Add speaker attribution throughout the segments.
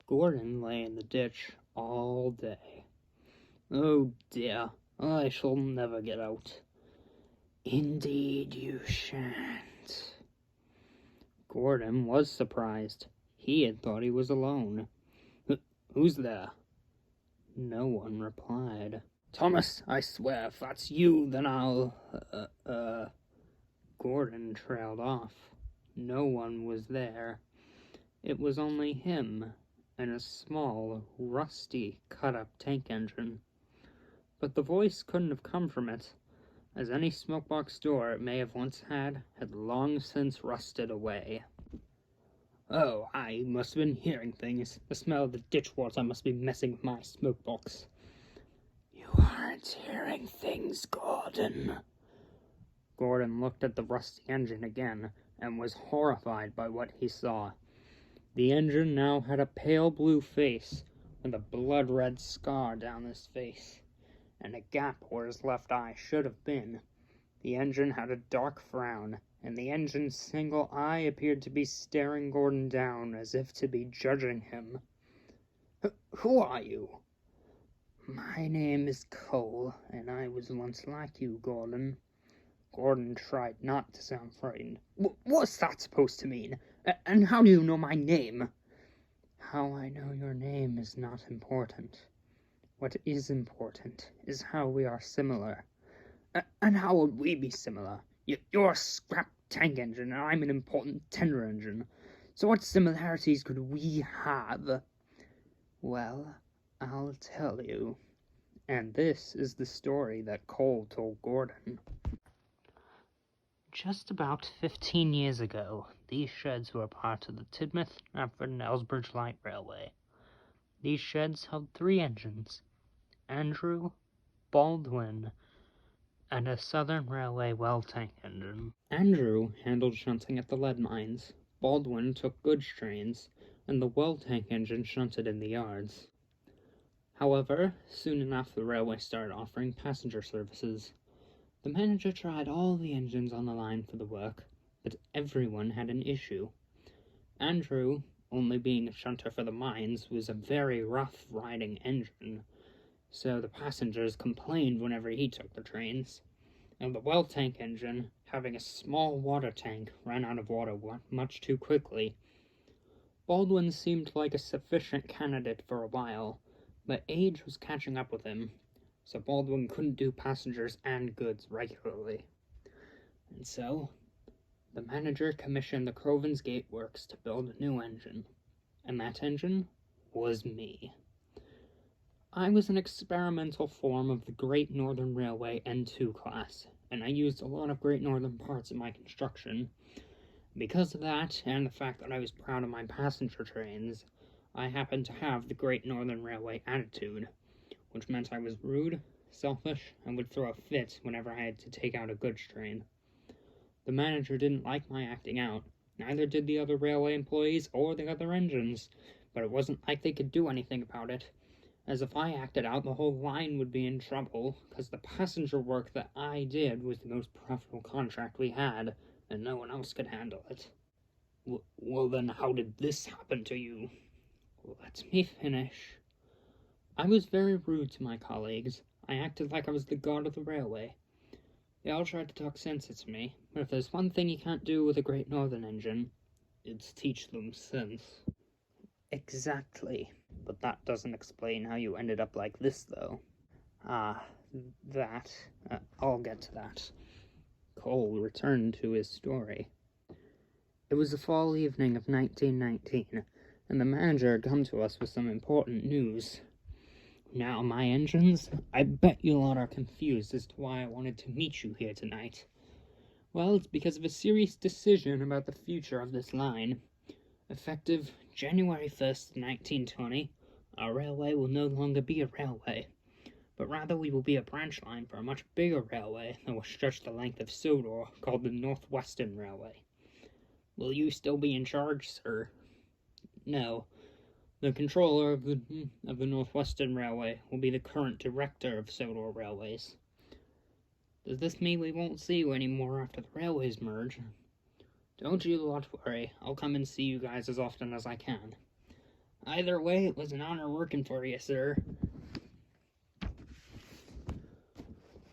Speaker 1: Gordon lay in the ditch all day. Oh dear, I shall never get out. Indeed you shan't. Gordon was surprised. He had thought he was alone. Who's there? No one replied. Thomas, I swear, if that's you, then I'll, Gordon trailed off. No one was there. It was only him and a small, rusty, cut-up tank engine. But the voice couldn't have come from it, as any smokebox door it may have once had long since rusted away. Oh, I must have been hearing things. The smell of the ditch water must be messing with my smokebox. You aren't hearing things, Gordon. Gordon looked at the rusty engine again, and was horrified by what he saw. The engine now had a pale blue face, with a blood-red scar down his face, and a gap where his left eye should have been. The engine had a dark frown, and the engine's single eye appeared to be staring Gordon down as if to be judging him. Who are you? My name is Cole, and I was once like you, Gordon. Gordon tried not to sound frightened. What's that supposed to mean? And how do you know my name? How I know your name is not important. What is important is how we are similar. And how would we be similar? You're a scrap tank engine, and I'm an important tender engine. So what similarities could we have? Well, I'll tell you. And this is the story that Cole told Gordon. Just about 15 years ago, these sheds were part of the Tidmouth, Knapford, and Elsbridge Light Railway. These sheds held 3 engines, Andrew, Baldwin, and a Southern Railway well tank engine. Andrew handled shunting at the lead mines, Baldwin took goods trains, and the well tank engine shunted in the yards. However, soon enough the railway started offering passenger services. The manager tried all the engines on the line for the work, but everyone had an issue. Andrew, only being a shunter for the mines, was a very rough-riding engine, so the passengers complained whenever he took the trains. And the well tank engine, having a small water tank, ran out of water much too quickly. Baldwin seemed like a sufficient candidate for a while, but age was catching up with him, so Baldwin couldn't do passengers and goods regularly. And so, the manager commissioned the Crovan's Gate Works to build a new engine, and that engine was me. I was an experimental form of the Great Northern Railway N2 class, and I used a lot of Great Northern parts in my construction. Because of that, and the fact that I was proud of my passenger trains, I happened to have the Great Northern Railway attitude, which meant I was rude, selfish, and would throw a fit whenever I had to take out a goods train. The manager didn't like my acting out, neither did the other railway employees or the other engines, but it wasn't like they could do anything about it, as if I acted out, the whole line would be in trouble, because the passenger work that I did was the most profitable contract we had, and no one else could handle it. Well then, how did this happen to you? Let me finish. I was very rude to my colleagues. I acted like I was the god of the railway. They all tried to talk sense to me, but if there's one thing you can't do with a Great Northern engine, it's teach them sense. Exactly. But that doesn't explain how you ended up like this, though. I'll get to that. Cole returned to his story. It was the fall evening of 1919, and the manager had come to us with some important news. Now, my engines, I bet you a lot are confused as to why I wanted to meet you here tonight. Well, it's because of a serious decision about the future of this line. Effective January 1st, 1920, our railway will no longer be a railway, but rather we will be a branch line for a much bigger railway that will stretch the length of Sodor, called the North Western Railway. Will you still be in charge, sir? No. The controller of the North Western Railway will be the current director of Sodor Railways. Does this mean we won't see you anymore after the railways merge? Don't you lot worry, I'll come and see you guys as often as I can. Either way, it was an honor working for you, sir.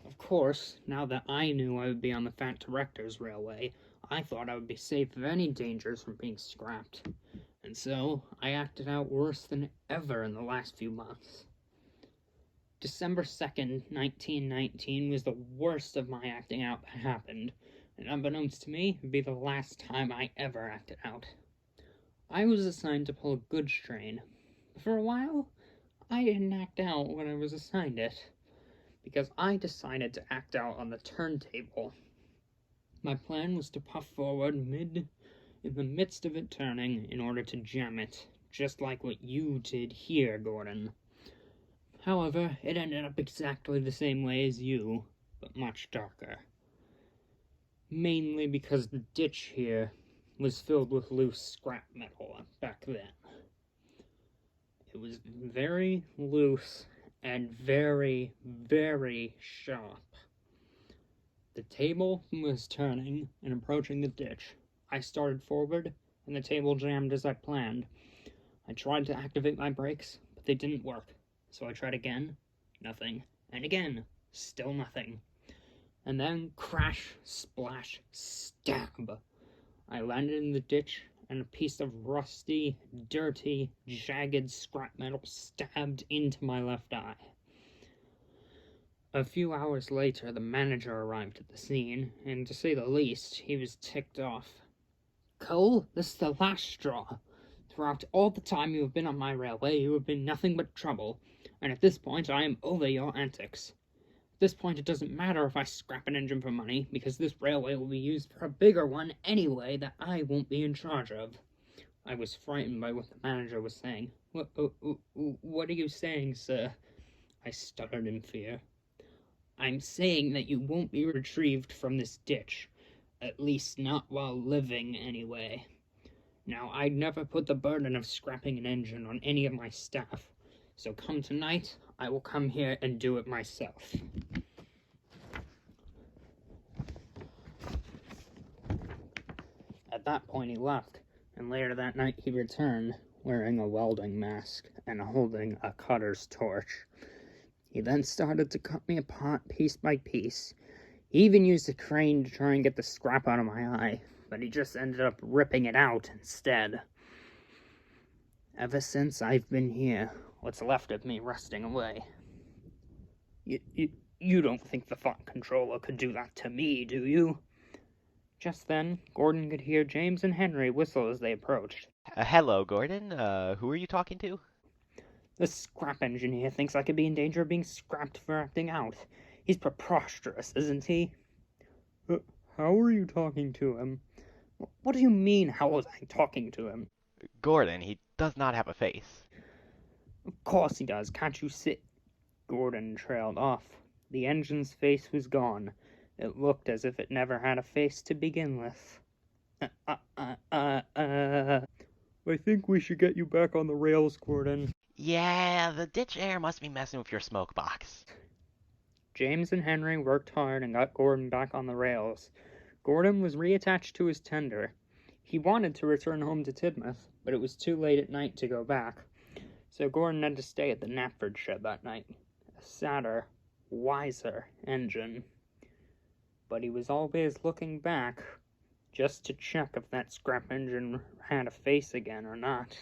Speaker 1: Of course, now that I knew I would be on the Fat Directors Railway, I thought I would be safe of any dangers from being scrapped. And so, I acted out worse than ever in the last few months. December 2nd, 1919 was the worst of my acting out that happened, and unbeknownst to me, it would be the last time I ever acted out. I was assigned to pull a goods train. For a while, I didn't act out when I was assigned it, because I decided to act out on the turntable. My plan was to puff forward in the midst of it turning in order to jam it, just like what you did here, Gordon. However, it ended up exactly the same way as you, but much darker. Mainly because the ditch here was filled with loose scrap metal back then. It was very loose and very, very sharp. The table was turning and approaching the ditch. I started forward, and the table jammed as I planned. I tried to activate my brakes, but they didn't work. So I tried again, nothing, and again, still nothing. And then, crash, splash, stab! I landed in the ditch, and a piece of rusty, dirty, jagged scrap metal stabbed into my left eye. A few hours later, the manager arrived at the scene, and to say the least, he was ticked off. Cole, this is the last straw. Throughout all the time you have been on my railway, you have been nothing but trouble, and at this point I am over your antics. At this point it doesn't matter if I scrap an engine for money, because this railway will be used for a bigger one anyway that I won't be in charge of. I was frightened by what the manager was saying. What are you saying, sir? I stuttered in fear. I'm saying that you won't be retrieved from this ditch. At least not while living, anyway. Now, I'd never put the burden of scrapping an engine on any of my staff, so come tonight, I will come here and do it myself. At that point he left, and later that night he returned, wearing a welding mask and holding a cutter's torch. He then started to cut me apart piece by piece. He even used a crane to try and get the scrap out of my eye, but he just ended up ripping it out instead. Ever since I've been here, what's left of me rusting away. You don't think the Thought Controller could do that to me, do you? Just then, Gordon could hear James and Henry whistle as they approached.
Speaker 2: Hello, Gordon. Who are you talking to?
Speaker 1: The scrap engineer thinks I could be in danger of being scrapped for acting out. He's preposterous, isn't he? How are you talking to him? What do you mean, how was I talking to him?
Speaker 2: Gordon, he does not have a face.
Speaker 1: Of course he does, can't you see? Gordon trailed off. The engine's face was gone. It looked as if it never had a face to begin with. I think we should get you back on the rails, Gordon.
Speaker 2: Yeah, the ditch air must be messing with your smoke box.
Speaker 1: James and Henry worked hard and got Gordon back on the rails. Gordon was reattached to his tender. He wanted to return home to Tidmouth, but it was too late at night to go back. So Gordon had to stay at the Knapford shed that night. A sadder, wiser engine. But he was always looking back, just to check if that scrap engine had a face again or not.